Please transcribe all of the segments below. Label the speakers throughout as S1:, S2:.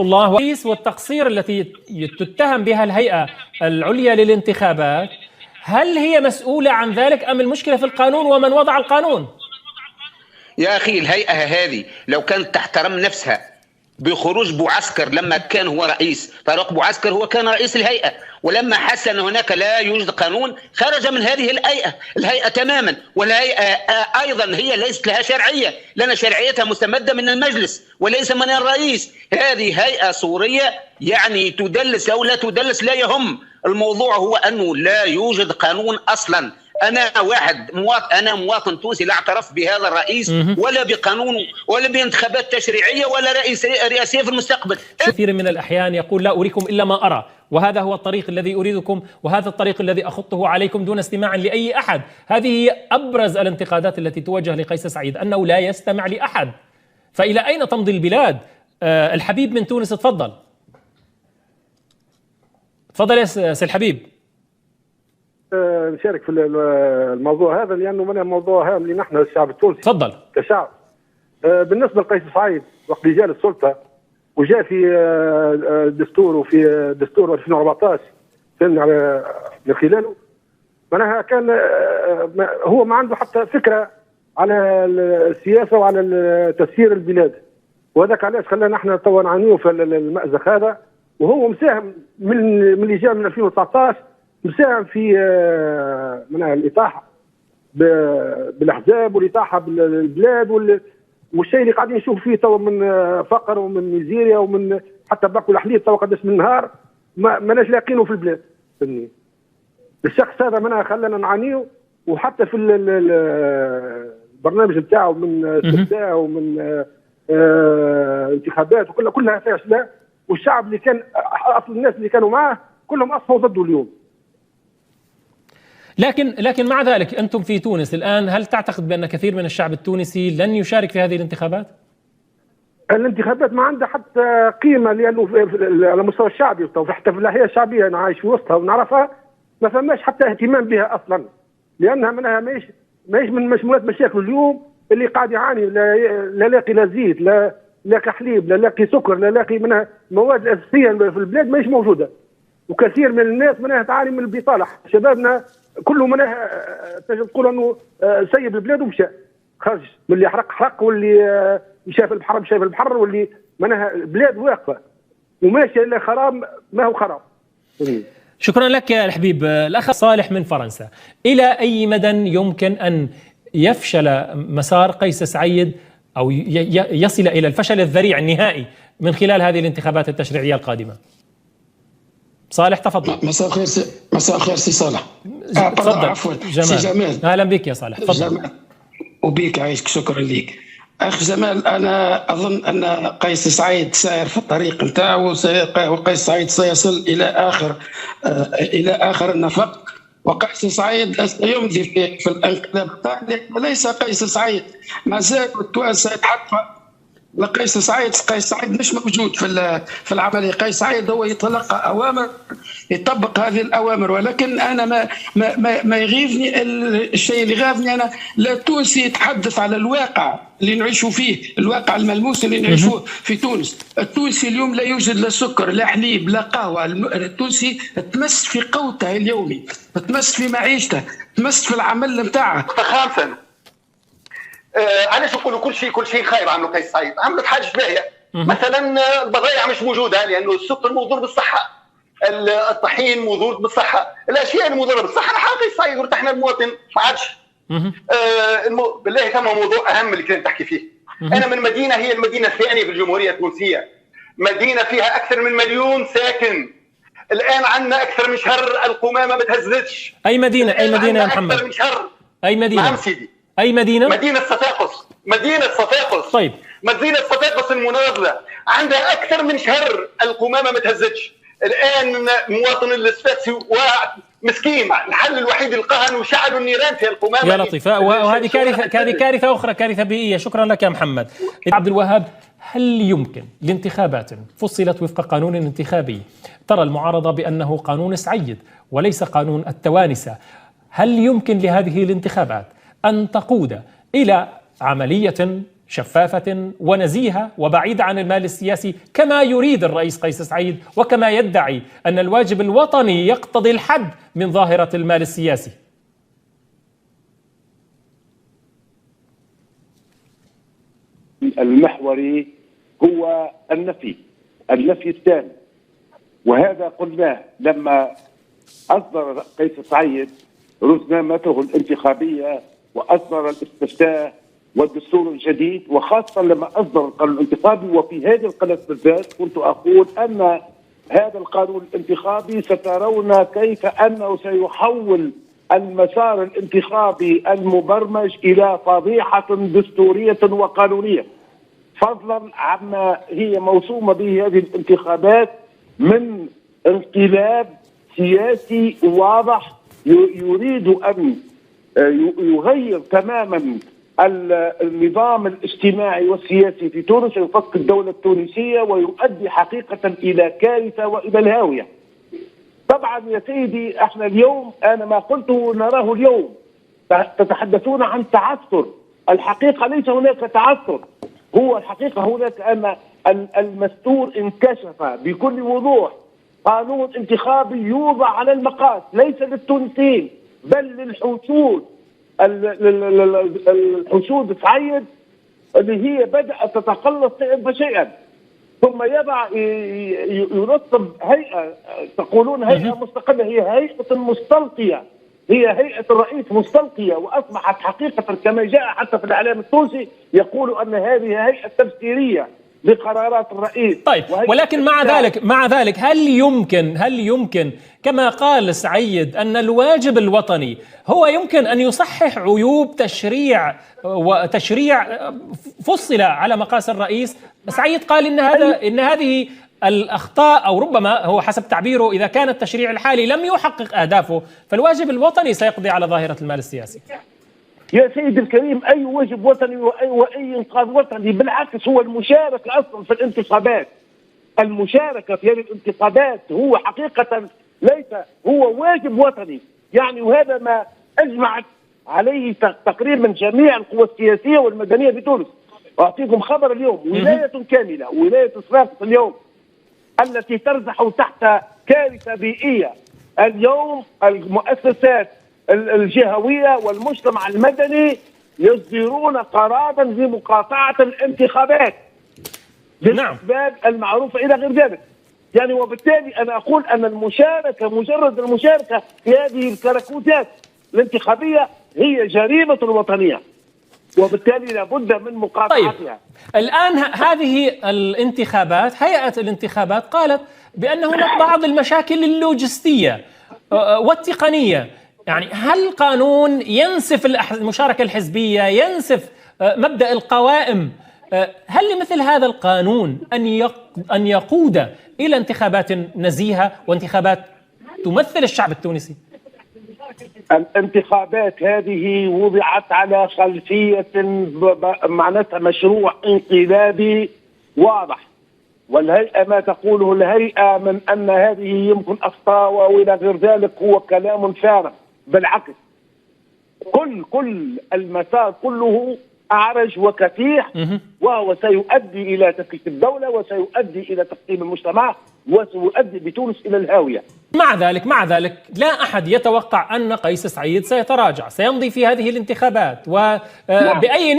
S1: الله والتقصير التي تتهم بها الهيئة العليا للانتخابات، هل هي مسؤولة عن ذلك أم المشكلة في القانون ومن وضع القانون؟
S2: يا أخي الهيئة هذه لو كانت تحترم نفسها بخروج بوعسكر لما كان هو رئيس، طارق بوعسكر هو كان رئيس الهيئة، ولما حس أن هناك لا يوجد قانون خرج من هذه الهيئة تماما. والهيئة أيضا هي ليست لها شرعية، لأن شرعيتها مستمدة من المجلس وليس من الرئيس. هذه هيئة صورية يعني تدلس أو لا تدلس لا يهم، الموضوع هو أنه لا يوجد قانون أصلا. أنا مواطن تونسي لا اعترف بهذا الرئيس ولا بقانون ولا بانتخابات تشريعية ولا رئاسية في المستقبل.
S1: كثير من الأحيان يقول لا أريكم إلا ما أرى، وهذا هو الطريق الذي أريدكم وهذا الطريق الذي أخطه عليكم دون استماع لأي أحد. هذه هي أبرز الانتقادات التي توجه لقيس سعيد، أنه لا يستمع لأحد. فإلى أين تمضي البلاد؟ الحبيب من تونس، تفضل يا سي الحبيب.
S3: نشارك في الموضوع هذا لانه من موضوع هام لنا نحن الشعب التونسي.
S1: تفضل.
S3: كشعب. بالنسبه لقيس سعيد وقت جاء للسلطه وجاء في دستور وفي دستور 2014 كان من خلاله معناها كان هو ما عنده حتى فكره على السياسه وعلى تسيير البلاد، وهذاك علاش خلانا نحن توا نعانيو في المأزق هذا. وهو مساهم من اللي جاء من 2019 مساهم في منها الإطاحة بالأحزاب والإطاحة بالبلاد والشيء اللي قاعدين نشوف فيه توا من فقر ومن ميزيريا ومن حتى باكل الحليب توا قداش من نهار ماناش لاقينه في البلاد. فهمني الشخص هذا منها خلانا نعانيه، وحتى في البرنامج نتاعو من استفتاء ومن انتخابات كلها فاشله، والشعب اللي كان اصل الناس اللي كانوا معه كلهم اصفوا ضده اليوم.
S1: لكن مع ذلك أنتم في تونس الآن، هل تعتقد بأن كثير من الشعب التونسي لن يشارك في هذه الانتخابات؟
S3: الانتخابات ما عندها حتى قيمة، لأنه على المستوى الشعبي حتى في الأحياء الشعبية أنا عايش في وسطها ونعرفها ما فماش حتى اهتمام بها أصلا، لأنها منها ماهيش من مشمولات مشاكل اليوم اللي قاعد يعاني. لا لاقي لا زيت، لا لاقي حليب، لا لاقي سكر، لا لاقي منها مواد أساسية في البلاد ماهيش موجودة. وكثير من الناس منها تعاني من البطالة. شبابنا كله منها تقول انه سيب البلاد ومشى خرج، من اللي حرق واللي مشى في البحر واللي منها البلاد واقفه وماشيه الا خراب ما هو خراب.
S1: شكرا لك يا الحبيب. الاخ صالح من فرنسا، الى اي مدى يمكن ان يفشل مسار قيس سعيد او يصل الى الفشل الذريع النهائي من خلال هذه الانتخابات التشريعيه القادمه؟ صالح تفضل.
S4: مساء الخير سي صالح.
S1: تفضل.
S4: عفوا
S1: سي
S4: جمال.
S1: اهلا بك يا صالح، تفضل.
S4: وبيك عايشك، شكرا لك اخ جمال. انا اظن ان قيس سعيد سائر في الطريق نتاعو، وقيس سعيد سيصل الى اخر النفق، وقيس سعيد سيمضي في الانقلاب الثاني. ليس قيس سعيد، ما زال التوانسه يتحدثوا لقيس سعيد. قيس سعيد مش موجود في العمليه. قيس سعيد هو يتلقى اوامر، يطبق هذه الاوامر. ولكن انا ما يغيظني الشيء اللي غاضني انا، لا تونسي يتحدث على الواقع اللي نعيشوا فيه، الواقع الملموس اللي نعيشوه في تونس. التونسي اليوم لا يوجد لا سكر لا حليب لا قهوه. التونسي تمس في قوته اليومي، تمس في معيشته، تمس في العمل نتاعه.
S2: خامسا علاش نقولوا كل شيء خير عملوا قيس سعيد؟ عملوا حاجه باهيه. مثلا البضائع مش موجوده لانه السكر مضر بالصحه، الطحين مضر بالصحه، الاشياء المضره بالصحه راح قيس سعيد وارتحنا المواطن ما عادش. بالله ثم موضوع اهم اللي كنت تحكي فيه. انا من مدينه هي المدينه الثانيه في الجمهوريه التونسيه، مدينه فيها اكثر من 1,000,000 ساكن. الان عندنا اكثر من شهر القمامه ما تهزتش.
S1: اي مدينه يا محمد؟
S2: اكثر من شهر.
S1: اي مدينه؟
S2: نعم سيدي.
S1: أي مدينة؟
S2: مدينة صفاقس.
S1: طيب.
S2: مدينة صفاقس المناضلة عندها أكثر من شهر القمامة ما تهزتش. الآن مواطن الصفاقسي مسكين، الحل الوحيد القهن وشعلوا النيران في القمامة.
S1: يا لطيف. وهذه كارثة أخرى، كارثة بيئية. شكرا لك يا محمد. عبد الوهاب، هل يمكن لانتخابات فصلت وفق قانون انتخابي، ترى المعارضة بأنه قانون سعيد وليس قانون التوانسة، هل يمكن لهذه الانتخابات أن تقود إلى عملية شفافة ونزيهة وبعيدة عن المال السياسي كما يريد الرئيس قيس سعيد، وكما يدعي أن الواجب الوطني يقتضي الحد من ظاهرة المال السياسي؟
S5: المحوري هو النفي التام، وهذا قلناه لما أصدر قيس سعيد رزنامته الانتخابية وأصدر الاستفتاء والدستور الجديد، وخاصة لما أصدر القانون الانتخابي. وفي هذه القناة بالذات كنت أقول أن هذا القانون الانتخابي سترون كيف أنه سيحول المسار الانتخابي المبرمج إلى فضيحة دستورية وقانونية، فضلا عما هي موسومة به هذه الانتخابات من انقلاب سياسي واضح يريد أن يغير تماما النظام الاجتماعي والسياسي في تونس، يفك الدولة التونسية ويؤدي حقيقة إلى كارثة وإلى الهاوية. طبعا يا سيدي احنا اليوم، أنا ما قلته نراه اليوم، تتحدثون عن تعثر. الحقيقة ليس هناك تعثر، هو الحقيقة هناك أن المستور انكشف بكل وضوح. قانون انتخابي يوضع على المقاس ليس للتونسيين بل للحشود، الحشود سعيد اللي هي بدأت تتقلص شيئا فشيئا، ثم يضع يرتب هيئة، تقولون هيئة مستقلة، هي هيئة مستلقية، هي هيئة الرئيس مستلقية، وأصبحت حقيقة كما جاء حتى في الإعلام التونسي يقول أن هذه هيئة تفسيرية لقرارات الرئيس.
S1: طيب، ولكن مع ذلك هل يمكن كما قال سعيد أن الواجب الوطني هو يمكن أن يصحح عيوب تشريع فصل على مقاس الرئيس؟ سعيد قال إن هذه الأخطاء، أو ربما هو حسب تعبيره إذا كان التشريع الحالي لم يحقق أهدافه فالواجب الوطني سيقضي على ظاهرة المال السياسي.
S5: يا سيدي الكريم، أي واجب وطني وأي إنقاذ وطني، بالعكس هو المشاركة أصلا في الانتخابات. المشاركة في هذه الانتخابات هو حقيقة ليس هو واجب وطني يعني، وهذا ما أجمعت عليه تقريبا جميع القوى السياسية والمدنية في تونس. أعطيكم خبر اليوم، ولاية كاملة، ولاية صفاقس اليوم التي ترزح تحت كارثة بيئية. اليوم المؤسسات الجهوية والمجتمع المدني يصدرون قرارا بمقاطعة الانتخابات للأسباب المعروفة إلى غير ذلك يعني. وبالتالي أنا أقول أن المشاركة، مجرد المشاركة في هذه الكراكوتات الانتخابية هي جريمة وطنية، وبالتالي لابد من مقاطعتها.
S1: طيب، الآن هذه الانتخابات، هيئة الانتخابات قالت بأن هناك بعض المشاكل اللوجستية والتقنية. يعني هل قانون ينسف المشاركة الحزبية، ينسف مبدأ القوائم؟ هل لمثل هذا القانون أن يقود إلى انتخابات نزيهة وانتخابات تمثل الشعب التونسي؟
S5: الانتخابات هذه وضعت على خلفية معناتها مشروع انقلابي واضح، والهيئة ما تقوله الهيئة من أن هذه يمكن أخطاء وإلى غير ذلك هو كلام فارغ. بالعكس، كل المسار كله أعرج وكفيح، وهو سيؤدي إلى تفكيك الدولة وسيؤدي إلى تقسيم المجتمع وسيؤدي بتونس إلى الهاوية.
S1: مع ذلك لا أحد يتوقع أن قيس سعيد سيتراجع، سيمضي في هذه الانتخابات وبأي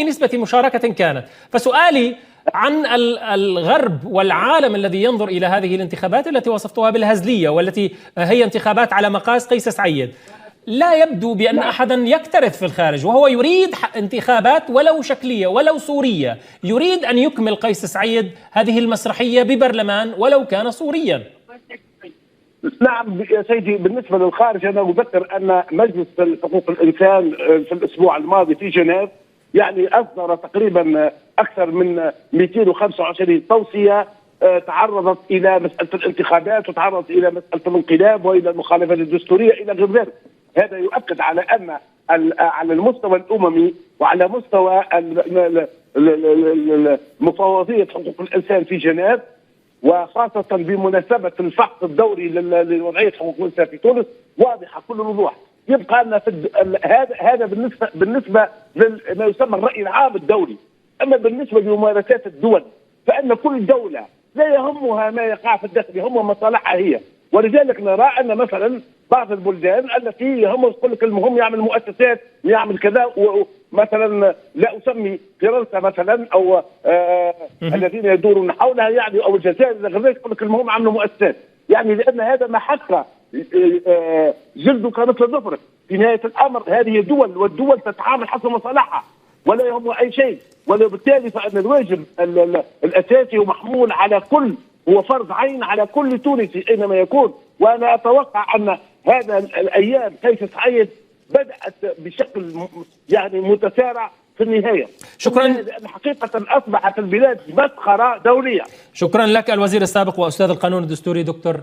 S1: نسبة مشاركة كانت. فسؤالي عن الغرب والعالم الذي ينظر إلى هذه الانتخابات التي وصفتها بالهزلية والتي هي انتخابات على مقاس قيس سعيد، لا يبدو بأن أحدا يكترث في الخارج، وهو يريد انتخابات ولو شكلية ولو صورية، يريد أن يكمل قيس سعيد هذه المسرحية ببرلمان ولو كان صوريا.
S5: نعم يا سيدي، بالنسبة للخارج أنا أذكر أن مجلس حقوق الإنسان في الأسبوع الماضي في جنيف يعني أصدر تقريبا أكثر من 225 توصية تعرضت إلى مسألة الانتخابات وتعرضت إلى مسألة الانقلاب وإلى المخالفات الدستورية إلى غير ذلك. هذا يؤكد على أن على المستوى الأممي وعلى مستوى مفوضية حقوق الإنسان في جنيف، وخاصة بمناسبة الفحص الدوري لوضعية حقوق الإنسان في تونس، واضحة كل الوضوح. يبقى أن هذا بالنسبة لما يسمى الرأي العام الدولي، اما بالنسبه لممارسات الدول فان كل دوله لا يهمها ما يقع في الداخل، يهمها مصالحها هي. ولذلك نرى ان مثلا بعض البلدان التي يقول لك المهم يعمل مؤسسات يعمل كذا، ومثلا لا اسمي فرنسا مثلا او الذين يدورون حولها يعني او الجزائر يقول لك المهم عملوا مؤسسات، يعني لان هذا ما حق جلده كمثل ظفر. في نهايه الامر هذه دول، والدول تتعامل حسب مصالحها ولا يهمها اي شيء، وبالتالي فان الواجب الاساسي ومحمول على كل، هو فرض عين على كل تونسي اينما يكون. وانا اتوقع ان هذا الايام قيس سعيد بدات بشكل يعني متسارع في النهايه.
S1: شكرا.
S5: لان حقيقه اصبحت البلاد مسخره دوليه.
S1: شكرا لك الوزير السابق واستاذ القانون الدستوري دكتور